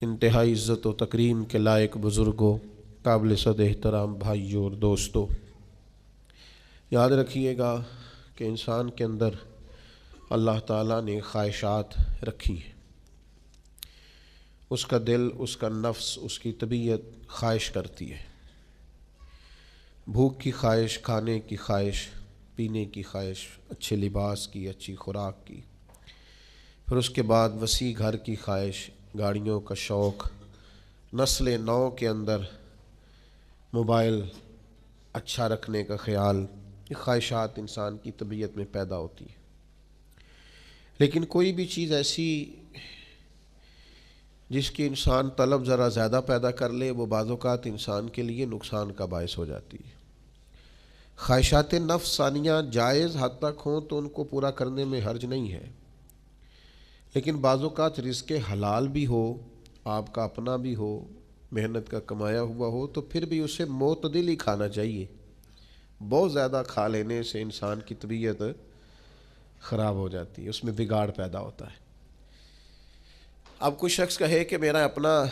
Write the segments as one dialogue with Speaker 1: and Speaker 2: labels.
Speaker 1: انتہائی عزت و تکریم کے لائق بزرگوں، قابل صد احترام بھائیوں اور دوستوں، یاد رکھیے گا کہ انسان کے اندر اللہ تعالیٰ نے خواہشات رکھی ہیں۔ اس کا دل، اس کا نفس، اس کی طبیعت خواہش کرتی ہے۔ بھوک کی خواہش، کھانے کی خواہش، پینے کی خواہش، اچھے لباس کی، اچھی خوراک کی، پھر اس کے بعد وسیع گھر کی خواہش، گاڑیوں کا شوق، نسل نو کے اندر موبائل اچھا رکھنے کا خیال، یہ خواہشات انسان کی طبیعت میں پیدا ہوتی ہیں۔ لیکن کوئی بھی چیز ایسی جس کی انسان طلب ذرا زیادہ پیدا کر لے، وہ بعض اوقات انسان کے لیے نقصان کا باعث ہو جاتی ہے۔ خواہشات نفس ثانیہ جائز حد تک ہوں تو ان کو پورا کرنے میں حرج نہیں ہے، لیکن بعض اوقات رزق حلال بھی ہو، آپ کا اپنا بھی ہو، محنت کا کمایا ہوا ہو، تو پھر بھی اسے معتدل ہی کھانا چاہیے۔ بہت زیادہ کھا لینے سے انسان کی طبیعت خراب ہو جاتی ہے، اس میں بگاڑ پیدا ہوتا ہے۔ اب کوئی شخص کہے کہ میرا اپنا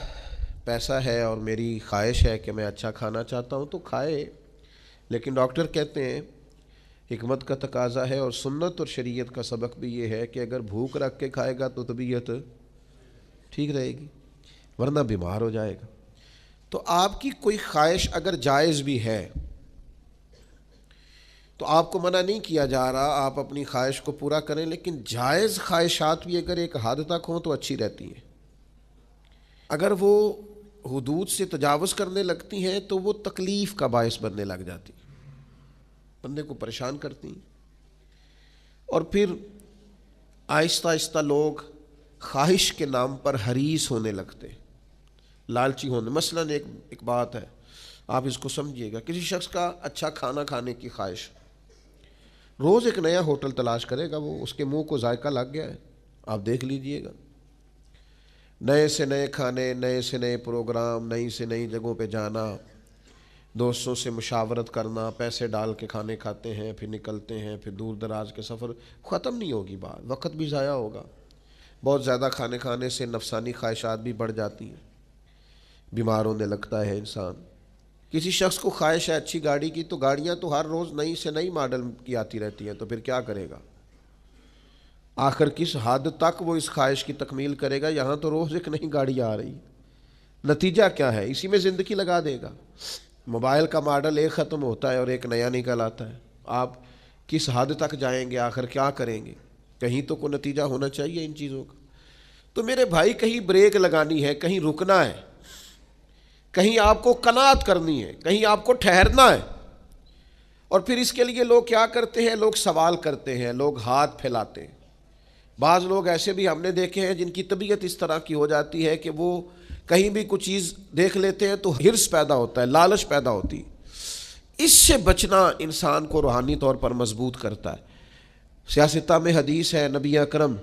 Speaker 1: پیسہ ہے اور میری خواہش ہے کہ میں اچھا کھانا چاہتا ہوں، تو کھائے، لیکن ڈاکٹر کہتے ہیں حکمت کا تقاضا ہے اور سنت اور شریعت کا سبق بھی یہ ہے کہ اگر بھوک رکھ کے کھائے گا تو طبیعت ٹھیک رہے گی، ورنہ بیمار ہو جائے گا۔ تو آپ کی کوئی خواہش اگر جائز بھی ہے تو آپ کو منع نہیں کیا جا رہا، آپ اپنی خواہش کو پورا کریں، لیکن جائز خواہشات بھی اگر ایک حد تک ہوں تو اچھی رہتی ہیں۔ اگر وہ حدود سے تجاوز کرنے لگتی ہیں تو وہ تکلیف کا باعث بننے لگ جاتی ہیں، بندے کو پریشان کرتی ہیں، اور پھر آہستہ آہستہ لوگ خواہش کے نام پر حریص ہونے لگتے، لالچی ہونے۔ مثلاً ایک بات ہے، آپ اس کو سمجھیے گا، کسی شخص کا اچھا کھانا کھانے کی خواہش، روز ایک نیا ہوٹل تلاش کرے گا، وہ اس کے منہ کو ذائقہ لگ گیا ہے، آپ دیکھ لیجئے گا، نئے سے نئے کھانے، نئے سے نئے پروگرام، نئی سے نئی جگہوں پہ جانا، دوستوں سے مشاورت کرنا، پیسے ڈال کے کھانے کھاتے ہیں، پھر نکلتے ہیں، پھر دور دراز کے سفر، ختم نہیں ہوگی بات، وقت بھی ضائع ہوگا۔ بہت زیادہ کھانے کھانے سے نفسانی خواہشات بھی بڑھ جاتی ہیں، بیمار ہونے لگتا ہے انسان۔ کسی شخص کو خواہش ہے اچھی گاڑی کی، تو گاڑیاں تو ہر روز نئی سے نئی ماڈل کی آتی رہتی ہیں، تو پھر کیا کرے گا؟ آخر کس حد تک وہ اس خواہش کی تکمیل کرے گا؟ یہاں تو روز ایک نئی گاڑی آ رہی، نتیجہ کیا ہے؟ اسی میں زندگی لگا دے گا۔ موبائل کا ماڈل ایک ختم ہوتا ہے اور ایک نیا نکل آتا ہے، آپ کس حد تک جائیں گے؟ آخر کیا کریں گے؟ کہیں تو کوئی نتیجہ ہونا چاہیے ان چیزوں کا۔ تو میرے بھائی، کہیں بریک لگانی ہے، کہیں رکنا ہے، کہیں آپ کو قناعت کرنی ہے، کہیں آپ کو ٹھہرنا ہے، اور پھر اس کے لیے لوگ کیا کرتے ہیں؟ لوگ سوال کرتے ہیں، لوگ ہاتھ پھیلاتے ہیں۔ بعض لوگ ایسے بھی ہم نے دیکھے ہیں جن کی طبیعت اس طرح کی ہو جاتی ہے کہ وہ کہیں بھی کچھ چیز دیکھ لیتے ہیں تو ہرس پیدا ہوتا ہے، لالچ پیدا ہوتی ہے۔ اس سے بچنا انسان کو روحانی طور پر مضبوط کرتا ہے۔ سیاستہ میں حدیث ہے، نبی اکرم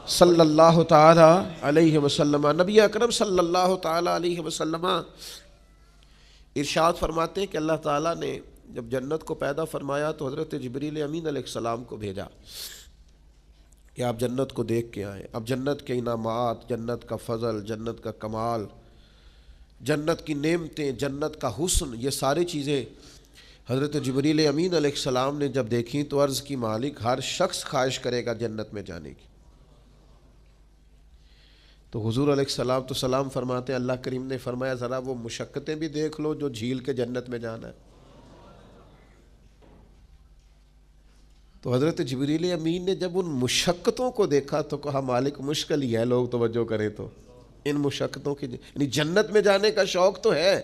Speaker 1: صلی اللہ تعالی علیہ وسلم، نبی اکرم صلی اللہ تعالی علیہ وسلم ارشاد فرماتے ہیں کہ اللہ تعالیٰ نے جب جنت کو پیدا فرمایا تو حضرت جبریل امین علیہ السلام کو بھیجا کہ آپ جنت کو دیکھ کے آئیں۔ اب جنت کے انعامات، جنت کا فضل، جنت کا کمال، جنت کی نعمتیں، جنت کا حسن، یہ ساری چیزیں حضرت جبریل امین علیہ السلام نے جب دیکھیں تو عرض کی مالک، ہر شخص خواہش کرے گا جنت میں جانے کی۔ تو حضور علیہ السلام تو سلام فرماتے ہیں، اللہ کریم نے فرمایا ذرا وہ مشقتیں بھی دیکھ لو جو جھیل کے جنت میں جانا ہے۔ تو حضرت جبریل امین نے جب ان مشقتوں کو دیکھا تو کہا مالک مشکل ہی ہے، لوگ توجہ کریں تو ان مشقتوں کی، یعنی جنت میں جانے کا شوق تو ہے،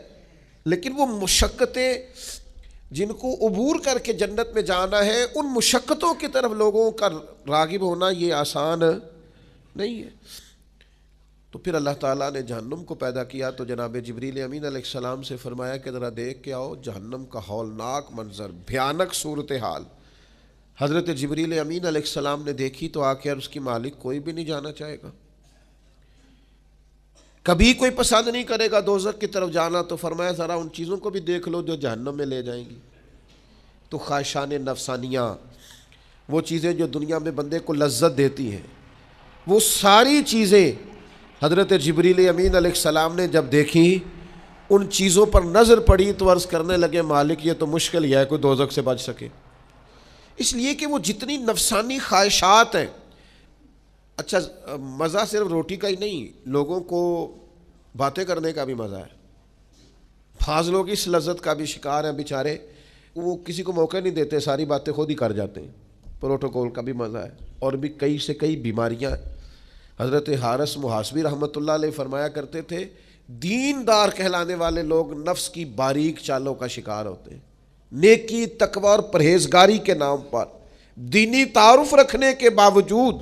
Speaker 1: لیکن وہ مشقتیں جن کو عبور کر کے جنت میں جانا ہے، ان مشقتوں کی طرف لوگوں کا راغب ہونا یہ آسان نہیں ہے۔ تو پھر اللہ تعالیٰ نے جہنم کو پیدا کیا تو جناب جبریل امین علیہ السلام سے فرمایا کہ ذرا دیکھ کے آؤ جہنم کا ہولناک منظر، بھیانک صورتحال۔ حضرت جبریل امین علیہ السلام نے دیکھی تو آ کے اس کی مالک کوئی بھی نہیں جانا چاہے گا، کبھی کوئی پسند نہیں کرے گا دوزخ کی طرف جانا۔ تو فرمایا ذرا ان چیزوں کو بھی دیکھ لو جو جہنم میں لے جائیں گی۔ تو خواہشان نفسانیہ، وہ چیزیں جو دنیا میں بندے کو لذت دیتی ہیں، وہ ساری چیزیں حضرت جبریل امین علیہ السلام نے جب دیکھی، ان چیزوں پر نظر پڑی تو عرض کرنے لگے مالک یہ تو مشکل ہی ہے کوئی دوزخ سے بچ سکے، اس لیے کہ وہ جتنی نفسانی خواہشات ہیں. اچھا مزہ صرف روٹی کا ہی نہیں، لوگوں کو باتیں کرنے کا بھی مزہ ہے. بعض لوگ اس لذت کا بھی شکار ہیں بیچارے، وہ کسی کو موقع نہیں دیتے، ساری باتیں خود ہی کر جاتے ہیں. پروٹوکول کا بھی مزہ ہے، اور بھی کئی سے کئی بیماریاں ہیں. حضرت حارث محاسبی رحمۃ اللہ علیہ فرمایا کرتے تھے دیندار کہلانے والے لوگ نفس کی باریک چالوں کا شکار ہوتے ہیں. نیکی، تقوی اور پرہیزگاری کے نام پر دینی تعارف رکھنے کے باوجود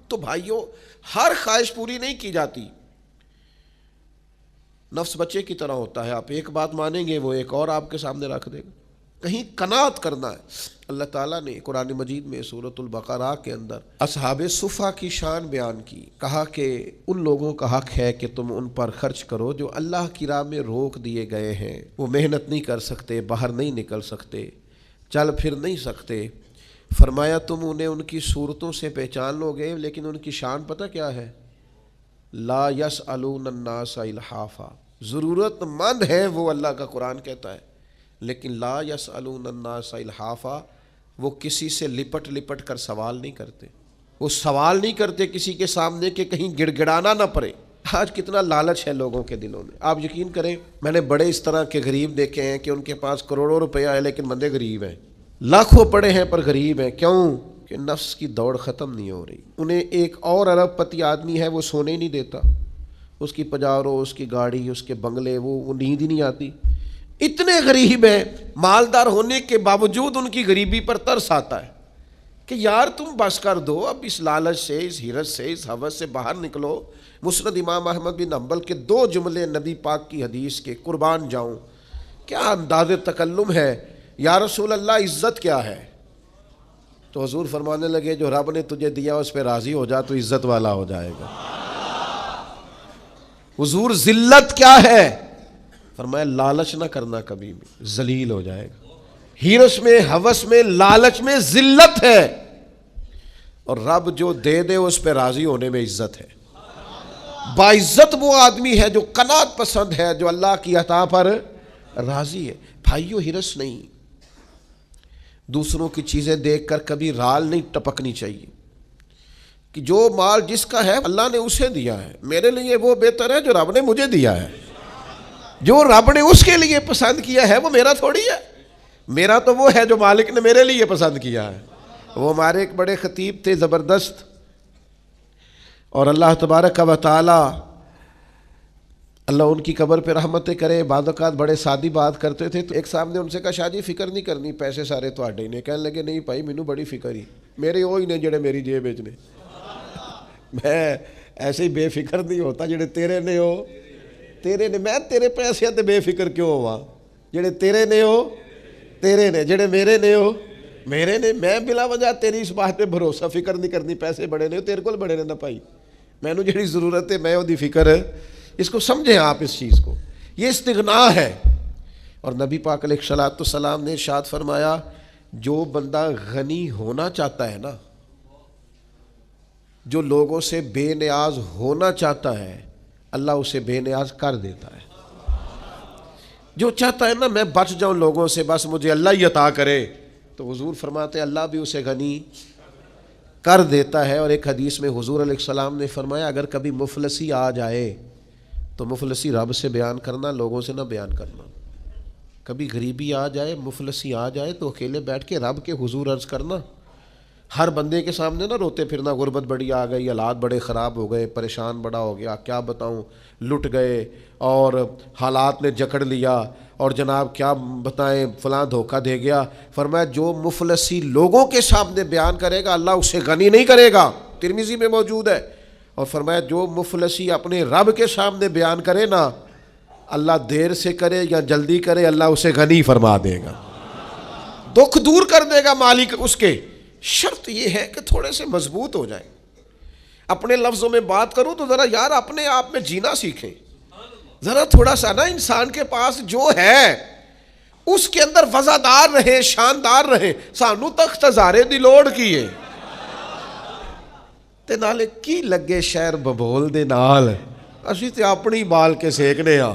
Speaker 1: تو بھائیوں ہر خواہش پوری نہیں کی جاتی. نفس بچے کی طرح ہوتا ہے، آپ ایک بات مانیں گے وہ ایک اور آپ کے سامنے رکھ دے گا. کہیں قناعت کرنا ہے. اللہ تعالیٰ نے قرآن مجید میں سورۃ البقرہ کے اندر اصحاب صفا کی شان بیان کی، کہا کہ ان لوگوں کا حق ہے کہ تم ان پر خرچ کرو جو اللہ کی راہ میں روک دیے گئے ہیں. وہ محنت نہیں کر سکتے، باہر نہیں نکل سکتے، چل پھر نہیں سکتے. فرمایا تم انہیں ان کی صورتوں سے پہچان لو گے، لیکن ان کی شان پتہ کیا ہے؟ لا یسألون الناس الحافا. ضرورت مند ہے وہ، اللہ کا قرآن کہتا ہے، لیکن لا یسألون الناس الحافا، وہ کسی سے لپٹ لپٹ کر سوال نہیں کرتے. وہ سوال نہیں کرتے کسی کے سامنے کہ کہیں گڑ گڑانا نہ پڑے. آج کتنا لالچ ہے لوگوں کے دلوں میں. آپ یقین کریں میں نے بڑے اس طرح کے غریب دیکھے ہیں کہ ان کے پاس کروڑوں روپیہ ہے لیکن بندے غریب ہیں، لاکھوں پڑے ہیں پر غریب ہیں. کیوں؟ کہ نفس کی دوڑ ختم نہیں ہو رہی. انہیں ایک اور ارب پتی آدمی ہے وہ سونے نہیں دیتا، اس کی پجارو، اس کی گاڑی، اس کے بنگلے، وہ نیند ہی نہیں آتی. اتنے غریب ہیں، مالدار ہونے کے باوجود ان کی غریبی پر ترس آتا ہے کہ یار تم بس کر دو، اب اس لالچ سے، اس حرص سے، اس ہوس سے باہر نکلو. مسند امام احمد بن حنبل کے 2 جملے نبی پاک کی حدیث کے، قربان جاؤں کیا انداز تکلم ہے. یا رسول اللہ عزت کیا ہے؟ تو حضور فرمانے لگے جو رب نے تجھے دیا اس پہ راضی ہو جا تو عزت والا ہو جائے گا. حضور ذلت کیا ہے؟ فرمایا لالچ نہ کرنا، کبھی بھی ذلیل ہو جائے گا. حرص میں، ہوس میں، لالچ میں ذلت ہے، اور رب جو دے دے اس پہ راضی ہونے میں عزت ہے. باعزت وہ آدمی ہے جو قناعت پسند ہے، جو اللہ کی عطا پر راضی ہے. بھائیو حرص نہیں، دوسروں کی چیزیں دیکھ کر کبھی رال نہیں ٹپکنی چاہیے کہ جو مال جس کا ہے اللہ نے اسے دیا ہے، میرے لیے وہ بہتر ہے جو رب نے مجھے دیا ہے. جو رب نے اس کے لیے پسند کیا ہے وہ میرا تھوڑی ہے، میرا تو وہ ہے جو مالک نے میرے لیے پسند کیا ہے. وہ ہمارے ایک بڑے خطیب تھے زبردست، اور اللہ تبارک و تعالی اللہ ان کی قبر پہ رحمتیں کرے، بعض اوقات بڑے سادی بات کرتے تھے. تو ایک صاحب نے ان سے کہا شاہ جی فکر نہیں کرنی، پیسے سارے تواڈے نے. کہنے لگے نہیں بھائی مینوں بڑی فکر ہی، میرے وہی نے جڑے میری جیب وچ نے. میں ایسے ہی بے فکر نہیں ہوتا جڑے تیرے نے ہو، تیرے نے. میں تیرے پیسے تے بے فکر کیوں ہوا؟ جڑے تیرے نے ہو تیرے نے، جڑے میرے نے ہو میرے نے. میں بلا وجہ تیری اس بات پہ بھروسہ فکر نہیں کرنی، پیسے بڑے نے تیرے کول بڑے نے نہ پائی، مینوں جڑی ضرورت ہے میں دی فکر ہے. اس کو سمجھیں آپ اس چیز کو، یہ استغنا ہے. اور نبی پاک علیہ الصلوۃ والسلام نے ارشاد فرمایا جو بندہ غنی ہونا چاہتا ہے نا، جو لوگوں سے بے نیاز ہونا چاہتا ہے، اللہ اسے بے نیاز کر دیتا ہے. جو چاہتا ہے نا میں بچ جاؤں لوگوں سے، بس مجھے اللہ ہی عطا کرے، تو حضور فرماتے ہیں اللہ بھی اسے غنی کر دیتا ہے. اور ایک حدیث میں حضور علیہ السلام نے فرمایا اگر کبھی مفلسی آ جائے تو مفلسی رب سے بیان کرنا، لوگوں سے نہ بیان کرنا. کبھی غریبی آ جائے، مفلسی آ جائے تو اکیلے بیٹھ کے رب کے حضور عرض کرنا، ہر بندے کے سامنے نہ روتے پھرنا. غربت بڑی آ گئی، حالات بڑے خراب ہو گئے، پریشان بڑا ہو گیا، کیا بتاؤں، لٹ گئے اور حالات نے جکڑ لیا، اور جناب کیا بتائیں فلاں دھوکہ دے گیا. فرمایا جو مفلسی لوگوں کے سامنے بیان کرے گا اللہ اسے غنی نہیں کرے گا، ترمذی میں موجود ہے. اور فرمایا جو مفلسی اپنے رب کے سامنے بیان کرے نا، اللہ دیر سے کرے یا جلدی کرے اللہ اسے غنی فرما دے گا، دکھ دور کر دے گا مالک اس کے. شرط یہ ہے کہ تھوڑے سے مضبوط ہو جائیں. اپنے لفظوں میں بات کروں تو ذرا یار اپنے آپ میں جینا سیکھیں. ذرا تھوڑا سا نا انسان کے پاس جو ہے اس کے اندر وزادار رہے، شاندار رہے. سانو تخت ہزارے دی لوڑ کی ہے تے نالے کی لگے شہر ببول دے نال. ਅਸੀਂ ਤੇ ਆਪਣੀ ਬਾਲ ਕੇ ਸੇਕਨੇ ਆ,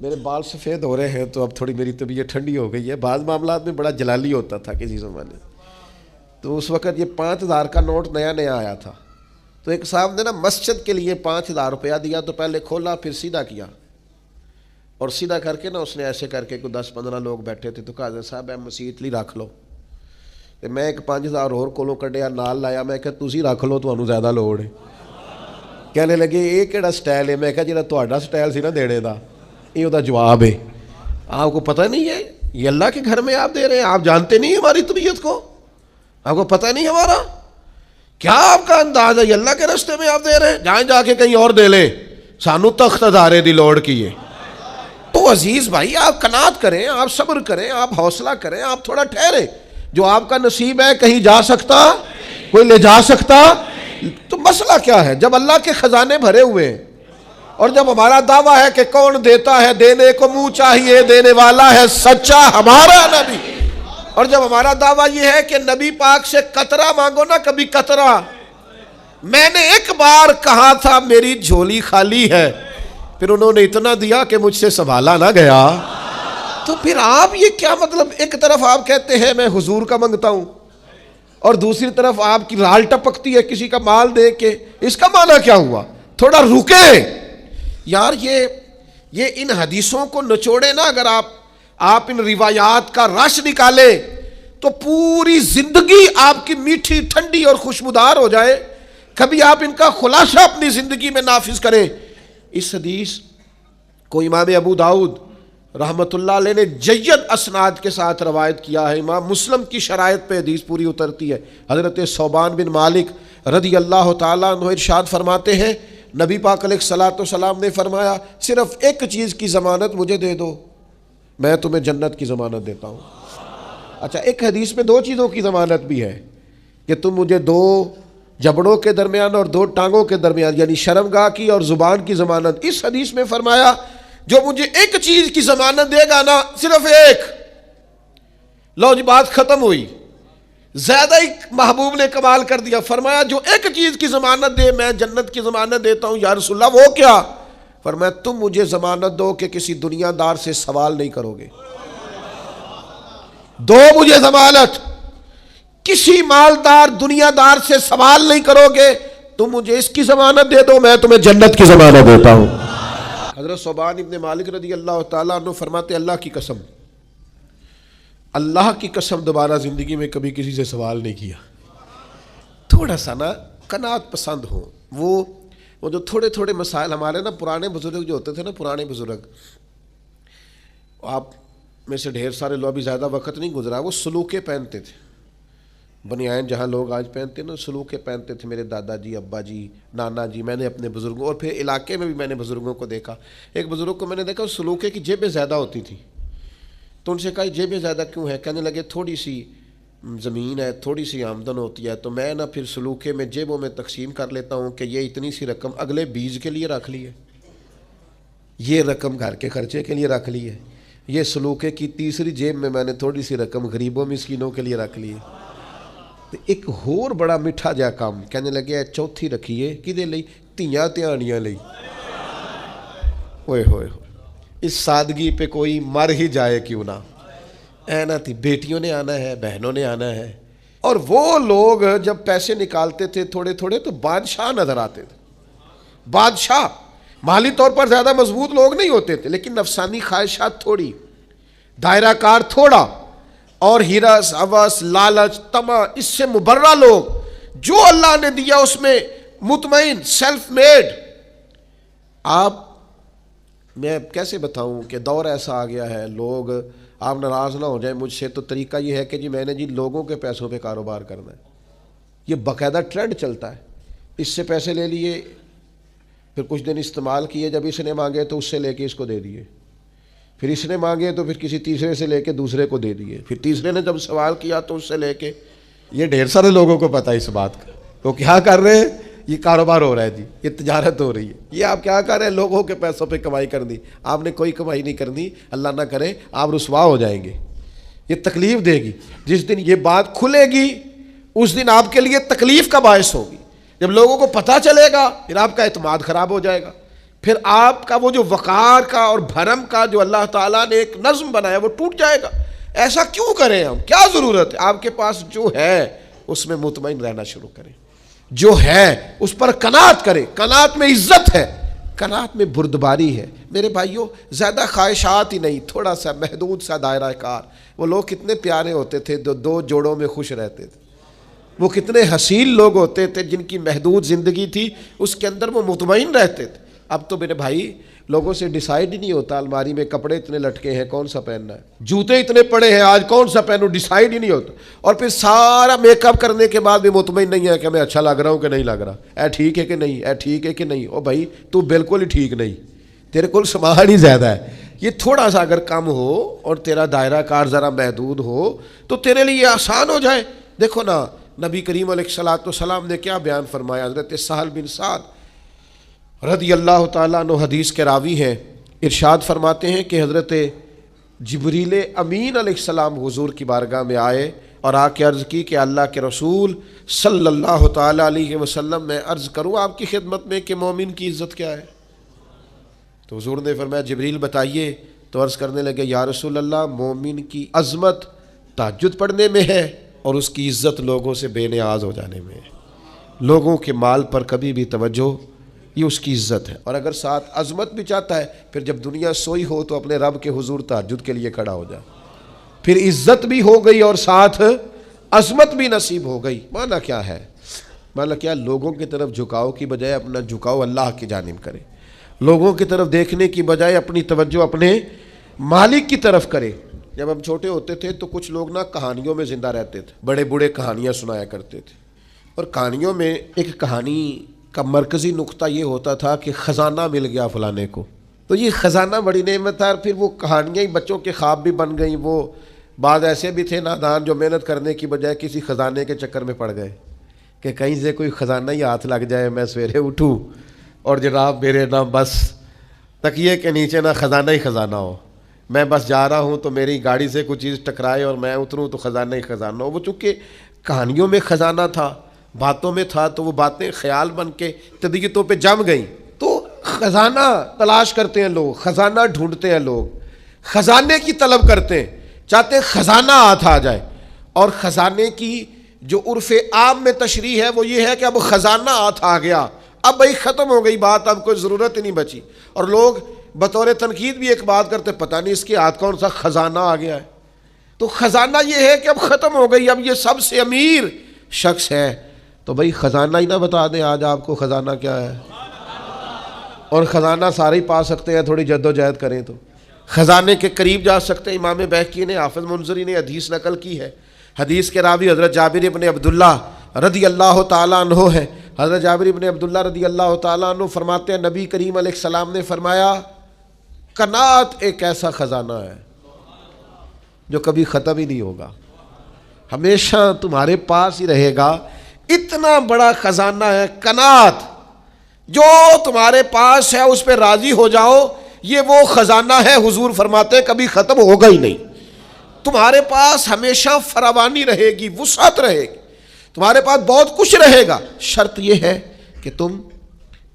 Speaker 1: میرے بال سفید ہو رہے ہیں تو اب تھوڑی میری طبیعت ٹھنڈی ہو گئی ہے. بعض معاملات میں بڑا جلالی ہوتا تھا کسی زمانے. تو اس وقت یہ 5,000 کا نوٹ نیا نیا آیا تھا. تو ایک صاحب نے نا مسجد کے لیے 5,000 روپیہ دیا. تو پہلے کھولا پھر سیدھا کیا, اور سیدھا کر کے نا اس نے ایسے کر کے کوئی 10-15 لوگ بیٹھے تھے. تو کہا صاحب اے مسیت لی رکھ لو. میں ایک 5,000 اور کولوں کڈیا نال لایا. میں کہا تسی رکھ لو, تمہیں زیادہ لوڑ ہے. کہنے لگے یہ کہڑا سٹائل ہے؟ میں کہا جہاں تہاڈا سٹائل سی نا دینے دا, یہ وہ جواب ہے. آپ کو پتہ نہیں ہے یہ اللہ کے گھر میں آپ دے رہے ہیں؟ آپ جانتے نہیں ہماری طبیعت کو؟ آپ کو پتہ نہیں ہمارا کیا آپ کا انداز ہے؟ یہ اللہ کے راستے میں آپ دے رہے ہیں, جائیں جا کے کہیں اور دے لیں, سانو تخت ادارے دی لوڑ کی ہے. تو عزیز بھائی آپ قناعت کریں, آپ صبر کریں, آپ حوصلہ کریں, آپ تھوڑا ٹھہریں. جو آپ کا نصیب ہے کہیں جا سکتا, کوئی لے جا سکتا. تو مسئلہ کیا ہے؟ جب اللہ کے خزانے بھرے ہوئے ہیں, اور جب ہمارا دعویٰ ہے کہ کون دیتا ہے, دینے کو منہ چاہیے, دینے والا ہے سچا ہمارا نبی. اور جب ہمارا دعویٰ یہ ہے کہ نبی پاک سے قطرہ مانگو نا, کبھی قطرہ. میں نے ایک بار کہا تھا میری جھولی خالی ہے, پھر انہوں نے اتنا دیا کہ مجھ سے سنبھالا نہ گیا. تو پھر آپ یہ کیا مطلب؟ ایک طرف آپ کہتے ہیں میں حضور کا منگتا ہوں, اور دوسری طرف آپ کی رال ٹپکتی ہے کسی کا مال دے کے. اس کا معنی کیا ہوا؟ تھوڑا رکے یار. یہ ان حدیثوں کو نچوڑے نا, اگر آپ ان روایات کا رس نکالے تو پوری زندگی آپ کی میٹھی ٹھنڈی اور خوشبودار ہو جائے. کبھی آپ ان کا خلاصہ اپنی زندگی میں نافذ کریں. اس حدیث کو امام ابو داؤد رحمۃ اللہ علیہ نے جید اسناد کے ساتھ روایت کیا ہے. امام مسلم کی شرائط پہ حدیث پوری اترتی ہے. حضرت ثوبان بن مالک رضی اللہ تعالیٰ عنہ ارشاد فرماتے ہیں, نبی پاک علیہ الصلوۃ والسلام نے فرمایا صرف ایک چیز کی ضمانت مجھے دے دو, میں تمہیں جنت کی ضمانت دیتا ہوں. اچھا, ایک حدیث میں 2 چیزوں کی ضمانت بھی ہے کہ تم مجھے 2 جبڑوں کے درمیان اور 2 ٹانگوں کے درمیان, یعنی شرمگاہ کی اور زبان کی ضمانت. اس حدیث میں فرمایا جو مجھے ایک چیز کی ضمانت دے گا نا, صرف ایک, لو جی بات ختم ہوئی. زیادہ ہی محبوب نے کمال کر دیا. فرمایا جو ایک چیز کی ضمانت دے میں جنت کی ضمانت دیتا ہوں. یا رسول اللہ وہ کیا؟ فرمایا تم مجھے ضمانت دو کہ کسی دنیا دار سے سوال نہیں کرو گے. دو مجھے ضمانت, کسی مالدار دنیا دار سے سوال نہیں کرو گے. تم مجھے اس کی ضمانت دے دو, میں تمہیں جنت کی ضمانت دیتا ہوں. حضرت ثوبان ابن مالک رضی اللہ تعالیٰ عنہ فرماتے اللہ کی قسم, اللہ کی قسم دوبارہ زندگی میں کبھی کسی سے سوال نہیں کیا. تھوڑا سا نا قناعت پسند ہو. وہ جو تھوڑے تھوڑے مسائل ہمارے نا پرانے بزرگ جو ہوتے تھے نا, پرانے بزرگ, آپ میں سے ڈھیر سارے لوگ, ابھی زیادہ وقت نہیں گزرا, وہ سلوکے پہنتے تھے. بنیان جہاں لوگ آج پہنتے ہیں نا, سلوکے پہنتے تھے. میرے دادا جی, ابا جی, نانا جی, میں نے اپنے بزرگوں, اور پھر علاقے میں بھی میں نے بزرگوں کو دیکھا. ایک بزرگ کو میں نے دیکھا سلوکے کی جیبیں زیادہ ہوتی تھیں. تو ان سے کہا جیبیں زیادہ کیوں ہیں؟ کہنے لگے تھوڑی سی زمین ہے, تھوڑی سی آمدن ہوتی ہے, تو میں نا پھر سلوکے میں جیبوں میں تقسیم کر لیتا ہوں کہ یہ اتنی سی رقم اگلے بیج کے لیے رکھ لی ہے, یہ رقم گھر کے خرچے کے لیے رکھ لی ہے, یہ سلوکے کی تیسری جیب میں میں نے تھوڑی سی رقم غریبوں مسکینوں کے لیے رکھ لی ہے. ایک ہور بڑا میٹھا جا کام کہنے لگے چوتھی رکھیے کدے لئی؟ تیاں تیانیاں لئی. ہوئے ہوئے اس سادگی پہ کوئی مر ہی جائے کیوں نہ. اینا تھی بیٹیوں نے آنا ہے, بہنوں نے آنا ہے. اور وہ لوگ جب پیسے نکالتے تھے تھوڑے تھوڑے تو بادشاہ نظر آتے تھے. بادشاہ مالی طور پر زیادہ مضبوط لوگ نہیں ہوتے تھے, لیکن نفسانی خواہشات تھوڑی, دائرہ کار تھوڑا, اور ہرس ہوس لالچ طمع اس سے مبرہ لوگ, جو اللہ نے دیا اس میں مطمئن, سیلف میڈ. آپ میں کیسے بتاؤں کہ دور ایسا آ گیا ہے, لوگ آپ ناراض نہ ہو جائیں مجھ سے, تو طریقہ یہ ہے کہ جی میں نے جی لوگوں کے پیسوں پہ کاروبار کرنا ہے. یہ باقاعدہ ٹرینڈ چلتا ہے. اس سے پیسے لے لیے, پھر کچھ دن استعمال کیے, جب اس نے مانگے تو اس سے لے کے اس کو دے دیے, پھر اس نے مانگے تو پھر کسی تیسرے سے لے کے دوسرے کو دے دیے, پھر تیسرے نے جب سوال کیا تو اس سے لے کے. یہ ڈھیر سارے لوگوں کو پتہ ہے اس بات کا. وہ کیا کر رہے ہیں؟ یہ کاروبار ہو رہا ہے جی, یہ تجارت ہو رہی ہے. یہ آپ کیا کر رہے ہیں؟ لوگوں کے پیسوں پہ کمائی کرنی. آپ نے کوئی کمائی نہیں کرنی, اللہ نہ کرے آپ رسوا ہو جائیں گے. یہ تکلیف دے گی. جس دن یہ بات کھلے گی اس دن آپ کے لیے تکلیف کا باعث ہوگی. جب لوگوں کو پتہ چلے گا پھر آپ کا اعتماد خراب ہو جائے گا. پھر آپ کا وہ جو وقار کا اور بھرم کا جو اللہ تعالیٰ نے ایک نظم بنایا وہ ٹوٹ جائے گا. ایسا کیوں کریں ہم؟ کیا ضرورت ہے؟ آپ کے پاس جو ہے اس میں مطمئن رہنا شروع کریں. جو ہے اس پر قناعت کریں. قناعت میں عزت ہے، قناعت میں بردباری ہے. میرے بھائیوں، زیادہ خواہشات ہی نہیں، تھوڑا سا محدود سا دائرہ کار. وہ لوگ کتنے پیارے ہوتے تھے جو دو جوڑوں میں خوش رہتے تھے. وہ کتنے حسین لوگ ہوتے تھے جن کی محدود زندگی تھی، اس کے اندر وہ مطمئن رہتے تھے. اب تو میرے بھائی لوگوں سے ڈیسائیڈ ہی نہیں ہوتا. الماری میں کپڑے اتنے لٹکے ہیں، کون سا پہننا ہے. جوتے اتنے پڑے ہیں، آج کون سا پہنوں، ڈیسائیڈ ہی نہیں ہوتا. اور پھر سارا میک اپ کرنے کے بعد بھی مطمئن نہیں ہے کہ میں اچھا لگ رہا ہوں کہ نہیں لگ رہا. اے ٹھیک ہے کہ نہیں، اے ٹھیک ہے کہ نہیں. او بھائی تو بالکل ہی ٹھیک نہیں، تیرے کل سامان ہی زیادہ ہے. یہ تھوڑا سا اگر کم ہو اور تیرا دائرہ کار ذرا محدود ہو تو تیرے لیے آسان ہو جائے. دیکھو نا، نبی کریم علیہ الصلوۃ والسلام نے کیا بیان فرمایا. حضرت سہل بن سعد رضی اللہ تعالیٰ عنہ حدیث کے راوی ہیں، ارشاد فرماتے ہیں کہ حضرت جبریل امین علیہ السلام حضور کی بارگاہ میں آئے اور آ کے عرض کی کہ اللہ کے رسول صلی اللہ تعالیٰ علیہ وسلم، میں عرض کروں آپ کی خدمت میں کہ مومن کی عزت کیا ہے. تو حضور نے فرمایا جبریل بتائیے. تو عرض کرنے لگے یا رسول اللہ، مومن کی عظمت تہجد پڑھنے میں ہے اور اس کی عزت لوگوں سے بے نیاز ہو جانے میں ہے. لوگوں کے مال پر کبھی بھی توجہ، یہ اس کی عزت ہے. اور اگر ساتھ عظمت بھی چاہتا ہے، پھر جب دنیا سوئی ہو تو اپنے رب کے حضور تہجد کے لیے کھڑا ہو جائے. پھر عزت بھی ہو گئی اور ساتھ عظمت بھی نصیب ہو گئی. معنی کیا ہے؟ معنی کیا؟ لوگوں کی طرف جھکاؤ کی بجائے اپنا جھکاؤ اللہ کی جانب کرے. لوگوں کی طرف دیکھنے کی بجائے اپنی توجہ اپنے مالک کی طرف کرے. جب ہم چھوٹے ہوتے تھے تو کچھ لوگ نا کہانیوں میں زندہ رہتے تھے، بڑے بوڑھے کہانیاں سنایا کرتے تھے. اور کہانیوں میں ایک کہانی کا مرکزی نقطہ یہ ہوتا تھا کہ خزانہ مل گیا فلانے کو. تو یہ خزانہ بڑی نعمت ہے. اور پھر وہ کہانیاں ہی بچوں کے خواب بھی بن گئیں. وہ بعض ایسے بھی تھے نادان جو محنت کرنے کی بجائے کسی خزانے کے چکر میں پڑ گئے کہ کہیں سے کوئی خزانہ ہی ہاتھ لگ جائے، میں سویرے اٹھوں اور جناب میرے نہ بس تکیے کے نیچے نہ خزانہ ہی خزانہ ہو. میں بس جا رہا ہوں تو میری گاڑی سے کوئی چیز ٹکرائے اور میں اتروں تو خزانہ ہی خزانہ ہو. وہ چونکہ کہانیوں میں خزانہ تھا، باتوں میں تھا، تو وہ باتیں خیال بن کے طبیعتوں پہ جم گئیں. تو خزانہ تلاش کرتے ہیں لوگ، خزانہ ڈھونڈتے ہیں لوگ، خزانے کی طلب کرتے ہیں، چاہتے ہیں خزانہ ہاتھ آ جائے. اور خزانے کی جو عرف عام میں تشریح ہے وہ یہ ہے کہ اب خزانہ ہاتھ آ گیا، اب بھائی ختم ہو گئی بات، اب کوئی ضرورت ہی نہیں بچی. اور لوگ بطور تنقید بھی ایک بات کرتے، پتہ نہیں اس کے ہاتھ کون سا خزانہ آ گیا ہے. تو خزانہ یہ ہے کہ اب ختم ہو گئی، اب یہ سب سے امیر شخص ہے. تو بھائی خزانہ ہی نہ بتا دیں آج آپ کو خزانہ کیا ہے. اور خزانہ سارے ہی پا سکتے ہیں، تھوڑی جد و جہد کریں تو خزانے کے قریب جا سکتے ہیں. امام بہقی نے، حافظ منذری نے حدیث نقل کی ہے. حدیث کے راوی حضرت جابر ابن عبداللہ رضی اللہ تعالیٰ عنہ ہے. حضرت جابر ابن عبداللہ رضی اللہ تعالیٰ عنہ فرماتے ہیں نبی کریم علیہ السلام نے فرمایا قناعت ایک ایسا خزانہ ہے جو کبھی ختم ہی نہیں ہوگا، ہمیشہ تمہارے پاس ہی رہے گا. اتنا بڑا خزانہ ہے قناعت، جو تمہارے پاس ہے اس پہ راضی ہو جاؤ. یہ وہ خزانہ ہے حضور فرماتے کبھی ختم ہوگا ہی نہیں. تمہارے پاس ہمیشہ فراوانی رہے گی، وسعت رہے گی، تمہارے پاس بہت کچھ رہے گا. شرط یہ ہے کہ تم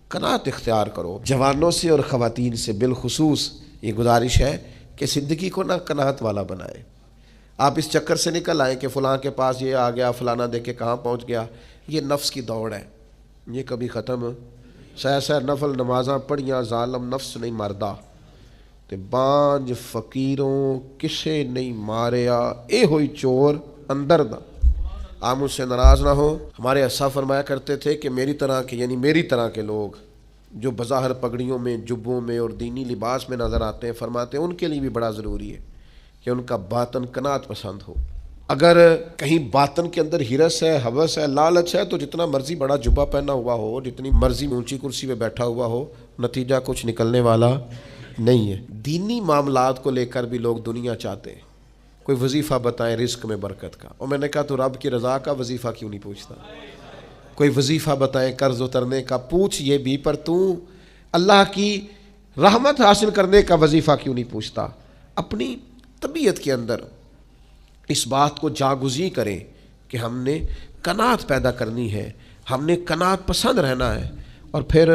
Speaker 1: قناعت اختیار کرو. جوانوں سے اور خواتین سے بالخصوص یہ گزارش ہے کہ زندگی کو نہ قناعت والا بنائے. آپ اس چکر سے نکل آئیں کہ فلاں کے پاس یہ آ گیا، فلانا دیکھ کے کہاں پہنچ گیا. یہ نفس کی دوڑ ہے، یہ کبھی ختم. سہ نفل نمازاں پڑھیاں ظالم نفس نہیں مردہ، تے بانج فقیروں کسے نہیں ماریا، اے ہوئی چور اندر دا. آپ مجھ سے ناراض نہ ہو. ہمارے اسا فرمایا کرتے تھے کہ میری طرح کے، یعنی میری طرح کے لوگ جو بظاہر پگڑیوں میں، جبوں میں اور دینی لباس میں نظر آتے ہیں، فرماتے ہیں ان کے لیے بھی بڑا ضروری ہے کہ ان کا باطن قناعت پسند ہو. اگر کہیں باطن کے اندر ہرس ہے، ہوس ہے، لالچ ہے، تو جتنا مرضی بڑا جبہ پہنا ہوا ہو، جتنی مرضی اونچی کرسی پہ بیٹھا ہوا ہو، نتیجہ کچھ نکلنے والا نہیں ہے. دینی معاملات کو لے کر بھی لوگ دنیا چاہتے ہیں. کوئی وظیفہ بتائیں رزق میں برکت کا، اور میں نے کہا تو رب کی رضا کا وظیفہ کیوں نہیں پوچھتا. کوئی وظیفہ بتائیں قرض اترنے کا، پوچھ یہ بھی، پر تو اللہ کی رحمت حاصل کرنے کا وظیفہ کیوں نہیں پوچھتا. اپنی طبیعت کے اندر اس بات کو جاگزی کریں کہ ہم نے قناعت پیدا کرنی ہے، ہم نے قناعت پسند رہنا ہے. اور پھر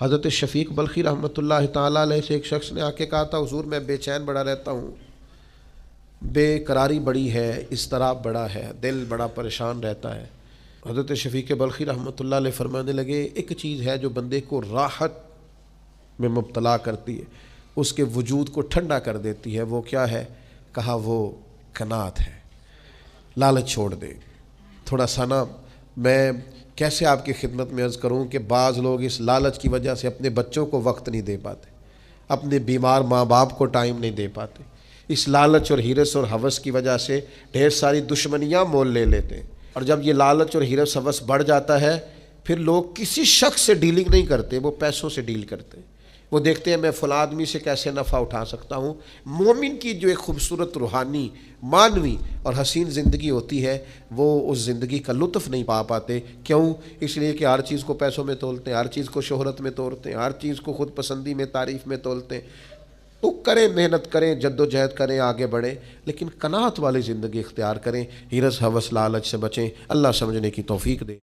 Speaker 1: حضرت شفیق بلخی رحمۃ اللہ تعالیٰ علیہ سے ایک شخص نے آ کے کہا تھا حضور میں بے چین بڑا رہتا ہوں، بے قراری بڑی ہے، اضطراب بڑا ہے، دل بڑا پریشان رہتا ہے۔ حضرت شفیق بلخی رحمۃ اللہ علیہ فرمانے لگے ایک چیز ہے جو بندے کو راحت میں مبتلا کرتی ہے، اس کے وجود کو ٹھنڈا کر دیتی ہے، وہ کیا ہے؟ کہا وہ قناعت ہے، لالچ چھوڑ دے۔ تھوڑا سا نا میں کیسے آپ کی خدمت میں عرض کروں کہ بعض لوگ اس لالچ کی وجہ سے اپنے بچوں کو وقت نہیں دے پاتے، اپنے بیمار ماں باپ کو ٹائم نہیں دے پاتے، اس لالچ اور ہرس اور ہوس کی وجہ سے ڈھیر ساری دشمنیاں مول لے لیتے ہیں۔ اور جب یہ لالچ اور ہرس ہوس بڑھ جاتا ہے پھر لوگ کسی شخص سے ڈیلنگ نہیں کرتے، وہ پیسوں سے ڈیل کرتے ہیں، وہ دیکھتے ہیں میں فلاں آدمی سے کیسے نفع اٹھا سکتا ہوں۔ مومن کی جو ایک خوبصورت روحانی معنوی اور حسین زندگی ہوتی ہے وہ اس زندگی کا لطف نہیں پا پاتے۔ کیوں؟ اس لیے کہ ہر چیز کو پیسوں میں تولتے ہیں، ہر چیز کو شہرت میں تولتے ہیں، ہر چیز کو خود پسندی میں تعریف میں تولتے ہیں۔ تو کریں، محنت کریں، جد و جہد کریں، آگے بڑھیں، لیکن قناعت والی زندگی اختیار کریں، ہرس ہوس لالچ سے بچیں۔ اللہ سمجھنے کی توفیق دے۔